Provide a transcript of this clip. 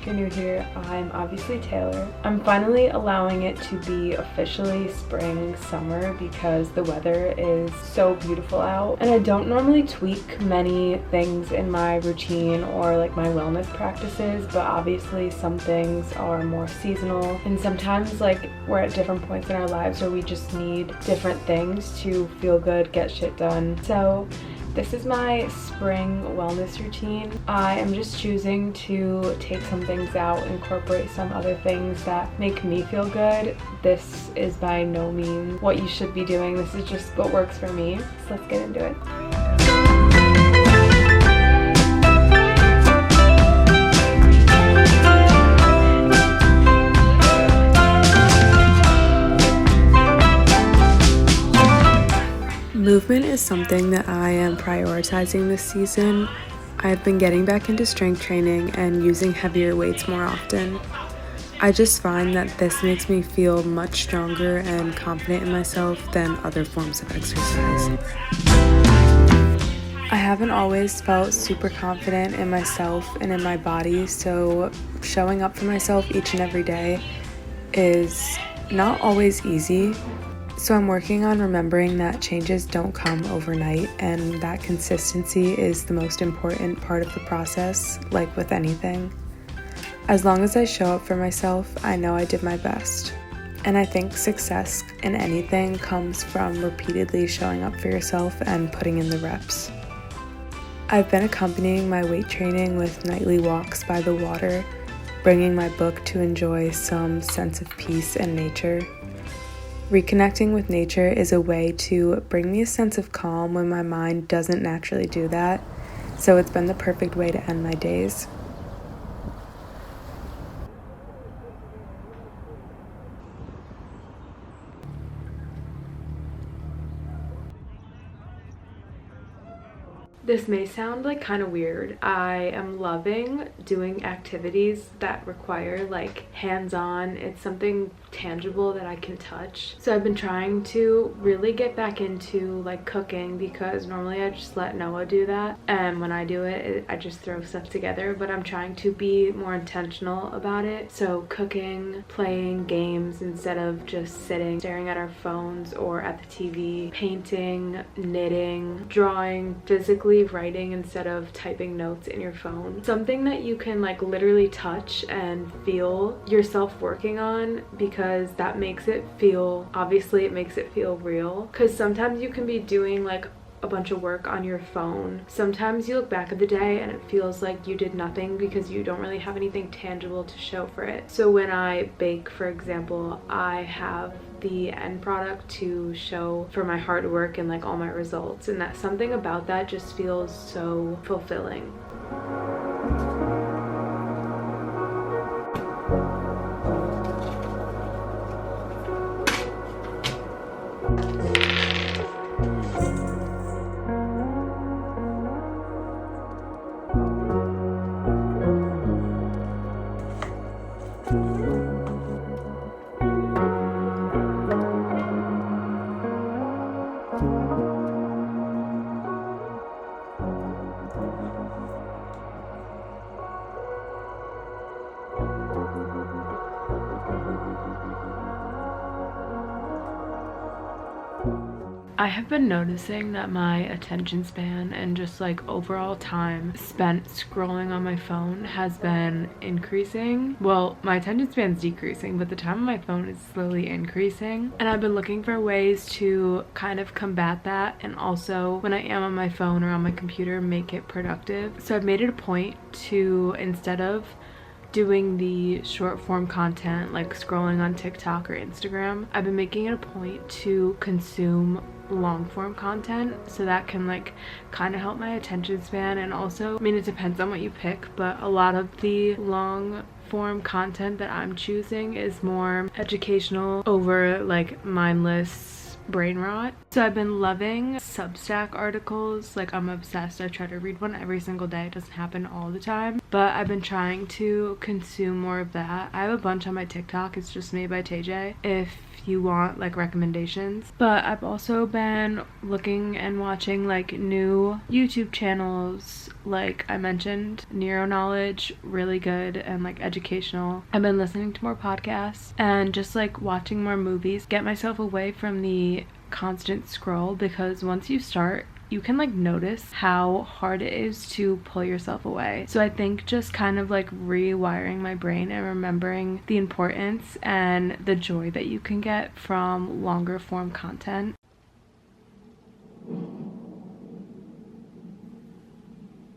if you're new here, I'm obviously Taylor. I'm finally allowing it to be officially spring, summer because the weather is so beautiful out. And I don't normally tweak many things in my routine or like my wellness practices, but obviously some things are more seasonal. And sometimes like we're at different points in our lives where we just need different things to feel good, get shit done. So this is my spring wellness routine. I am just choosing to take some things out, incorporate some other things that make me feel good. This is by no means what you should be doing. This is just what works for me. So let's get into it. Movement is something that I am prioritizing this season. I've been getting back into strength training and using heavier weights more often. I just find that this makes me feel much stronger and confident in myself than other forms of exercise. I haven't always felt super confident in myself and in my body, so showing up for myself each and every day is not always easy. So I'm working on remembering that changes don't come overnight and that consistency is the most important part of the process, like with anything. As long as I show up for myself, I know I did my best. And I think success in anything comes from repeatedly showing up for yourself and putting in the reps. I've been accompanying my weight training with nightly walks by the water, bringing my book to enjoy some sense of peace and nature. Reconnecting with nature is a way to bring me a sense of calm when my mind doesn't naturally do that, so it's been the perfect way to end my days. This may sound like kind of weird. I am loving doing activities that require like hands-on. It's something tangible that I can touch. So I've been trying to really get back into like cooking because normally I just let Noah do that. And when I do it, I just throw stuff together, but I'm trying to be more intentional about it. So cooking, playing games instead of just sitting, staring at our phones or at the TV, painting, knitting, drawing, physically writing instead of typing notes in your phone. Something that you can like literally touch and feel yourself working on, because that makes it feel, obviously it makes it feel real. Because sometimes you can be doing like a bunch of work on your phone. Sometimes you look back at the day and it feels like you did nothing because you don't really have anything tangible to show for it. So when I bake, for example, I have the end product to show for my hard work and like all my results, and that something about that just feels so fulfilling. I have been noticing that my attention span and just like overall time spent scrolling on my phone has been increasing. Well, my attention span's decreasing, but the time on my phone is slowly increasing. And I've been looking for ways to kind of combat that, and also when I am on my phone or on my computer, make it productive. So I've made it a point to, instead of doing the short form content like scrolling on TikTok or Instagram, I've been making it a point to consume long form content, so that can like kind of help my attention span. And also, I mean, it depends on what you pick, but a lot of the long form content that I'm choosing is more educational over like mindless brain rot. So I've been loving Substack articles. Like, I'm obsessed. I try to read one every single day. It doesn't happen all the time, but I've been trying to consume more of that. I have a bunch on my TikTok. It's just made by TJ, if you want like recommendations. But I've also been looking and watching like new YouTube channels. Like I mentioned, Neuro Knowledge, really good and like educational. I've been listening to more podcasts and just like watching more movies, get myself away from the constant scroll, because once you start, you can like notice how hard it is to pull yourself away. So I think just kind of like rewiring my brain and remembering the importance and the joy that you can get from longer form content